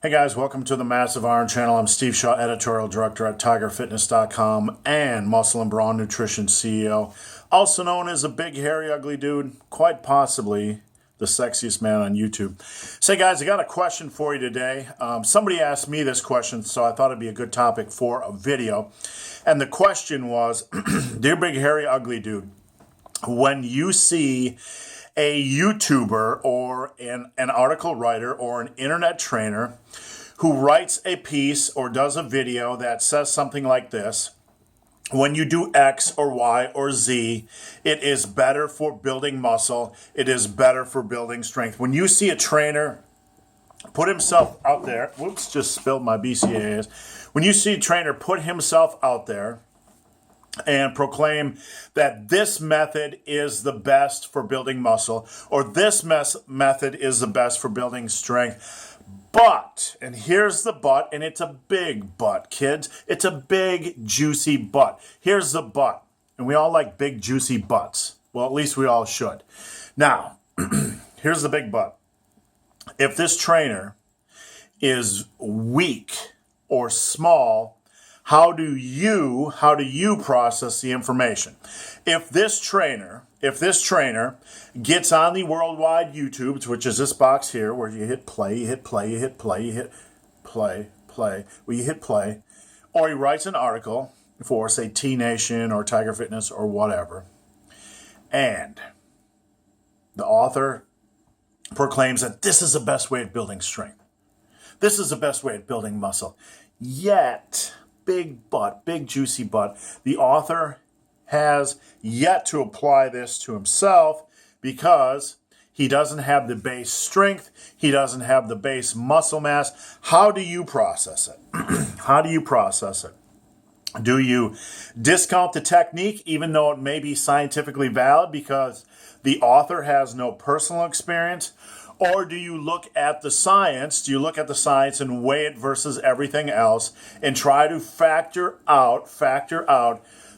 Hey guys, welcome to the Massive Iron Channel. I'm Steve Shaw, editorial director at TigerFitness.com and Muscle and Brawn Nutrition CEO, also known as a big, hairy, ugly dude, quite possibly the sexiest man on YouTube. Say guys, I got a question for you today. Somebody asked me this question, so I thought it'd be a good topic for a video. And the question was, dear big, hairy, ugly dude, when you see a YouTuber or an article writer or an internet trainer who writes a piece or does a video that says something like this: when you do X or Y or Z, it is better for building muscle, it is better for building strength. When you see a trainer put himself out there, whoops, just spilled my BCAAs. When you see a trainer put himself out there and proclaim that this method is the best for building muscle, or this method is the best for building strength. But, and here's the but, and it's a big but, kids. It's a big, juicy but. Here's the but. And we all like big, juicy butts. Well, at least we all should. Now, here's the big but. If this trainer is weak or small, how do you process the information? If this trainer gets on the worldwide YouTubes, which is this box here, where you hit play, you hit play, you hit play, you hit play, well, you hit play, or he writes an article for, say, T Nation or Tiger Fitness or whatever, and the author proclaims that this is the best way of building strength, this is the best way of building muscle, yet, big but, big juicy but, the author has yet to apply this to himself because he doesn't have the base strength, he doesn't have the base muscle mass. How do you process it? How do you process it? Do you discount the technique even though it may be scientifically valid because the author has no personal experience? Or do you look at the science? Do you look at the science and weigh it versus everything else and try to factor out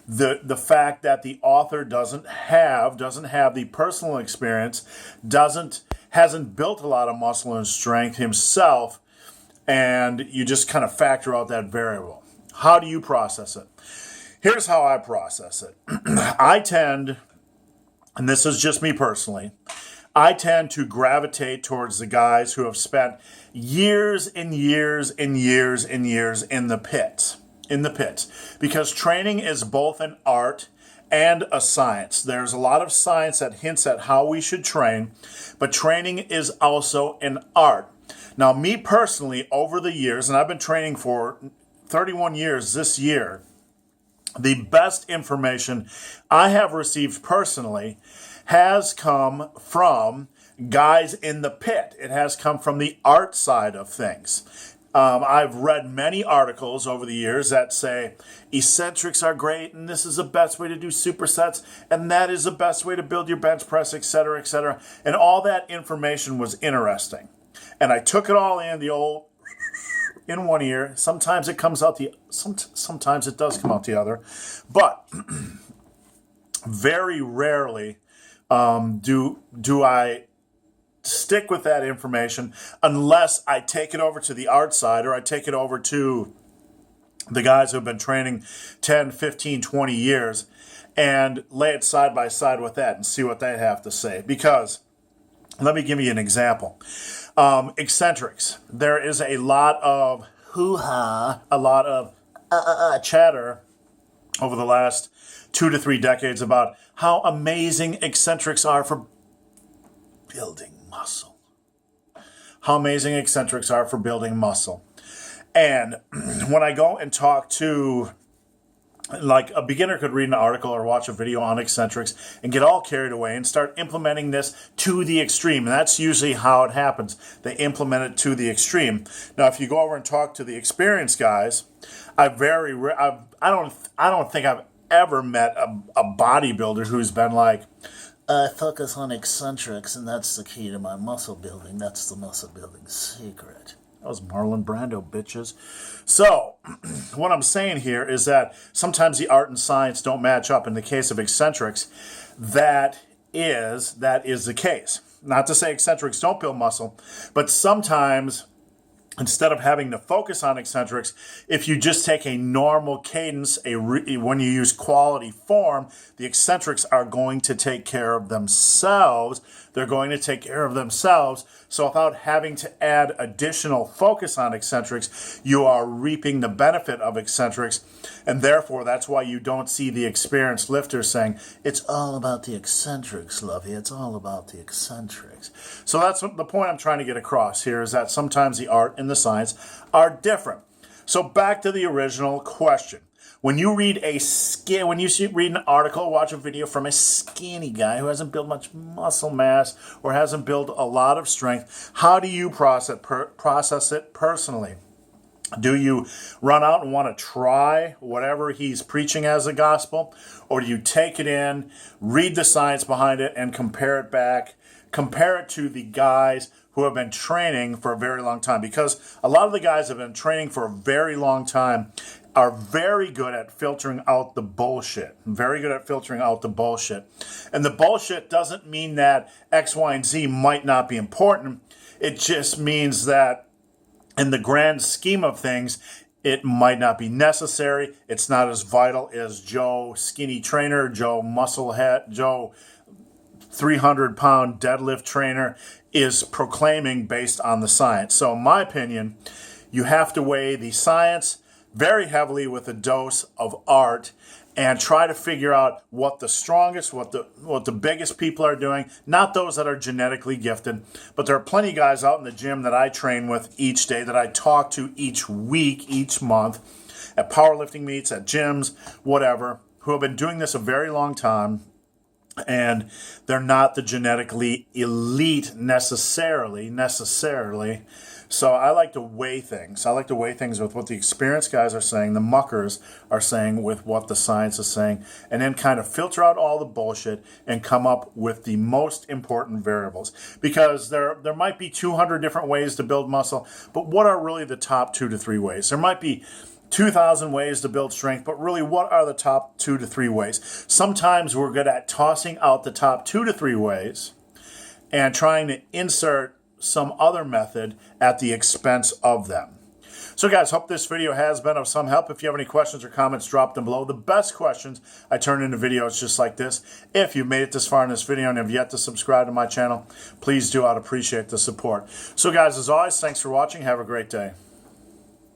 the fact that the author doesn't have the personal experience, hasn't built a lot of muscle and strength himself, and you just kind of factor out that variable? How do you process it? Here's how I process it. I tend, and this is just me personally, I tend to gravitate towards the guys who have spent years and years and years and years in the pits, because training is both an art and a science. There's a lot of science that hints at how we should train, but training is also an art. Now, me personally, over the years, and I've been training for 31 years this year, the best information I have received personally has come from guys in the pit. It has come from the art side of things. I've read many articles over the years that say eccentrics are great and this is the best way to do supersets and that is the best way to build your bench press, etc., etc. And all that information was interesting. And I took it all in, the old in one ear. Sometimes it comes out sometimes it does come out the other. But very rarely do I stick with that information unless I take it over to the art side or I take it over to the guys who have been training 10, 15, 20 years and lay it side by side with that and see what they have to say. Because let me give you an example. Eccentrics. There is a lot of hoo-ha, a lot of chatter over the last 2 to 3 decades about how amazing eccentrics are for building muscle. How amazing eccentrics are for building muscle. And when I go and talk to, like, a beginner could read an article or watch a video on eccentrics and get all carried away and start implementing this to the extreme. And that's usually how it happens. They implement it to the extreme. Now, if you go over and talk to the experienced guys, I don't think I've ever met a bodybuilder who's been like, I focus on eccentrics and that's the key to my muscle building. That's the muscle building secret. That was Marlon Brando, bitches. So, what I'm saying here is that sometimes the art and science don't match up. In the case of eccentrics, that is the case. Not to say eccentrics don't build muscle, but sometimes instead of having to focus on eccentrics, if you just take a normal cadence, when you use quality form, the eccentrics are going to take care of themselves. They're going to take care of themselves. So without having to add additional focus on eccentrics, you are reaping the benefit of eccentrics. And therefore, that's why you don't see the experienced lifter saying, it's all about the eccentrics, Lovey. It's all about the eccentrics. So that's what the point I'm trying to get across here, is that sometimes the art and the science are different. So back to the original question. When you read read an article, watch a video from a skinny guy who hasn't built much muscle mass or hasn't built a lot of strength, how do you process it personally? Do you run out and want to try whatever he's preaching as a gospel? Or do you take it in, read the science behind it, and compare it back? Compare it to the guys who have been training for a very long time. Because a lot of the guys have been training for a very long time are very good at filtering out the bullshit. Very good at filtering out the bullshit. And the bullshit doesn't mean that X, Y, and Z might not be important. It just means that in the grand scheme of things, it might not be necessary. It's not as vital as Joe Skinny Trainer, Joe Musclehead, Joe 300-pound deadlift trainer is proclaiming based on the science. So in my opinion, you have to weigh the science very heavily with a dose of art and try to figure out what the strongest, what the biggest people are doing, not those that are genetically gifted, but there are plenty of guys out in the gym that I train with each day, that I talk to each week, each month, at powerlifting meets, at gyms, whatever, who have been doing this a very long time, and they're not the genetically elite necessarily. So I like to weigh things. I like to weigh things with what the experienced guys are saying, the muckers are saying, with what the science is saying, and then kind of filter out all the bullshit and come up with the most important variables. Because there might be 200 different ways to build muscle, but what are really the top 2 to 3 ways? There might be 2,000 ways to build strength, but really, what are the top 2 to 3 ways? Sometimes we're good at tossing out the top 2 to 3 ways and trying to insert some other method at the expense of them. So guys, hope this video has been of some help. If you have any questions or comments, drop them below. The best questions I turn into videos just like this. If you've made it this far in this video and have yet to subscribe to my channel, please do. I'd appreciate the support. So guys, as always, thanks for watching. Have a great day.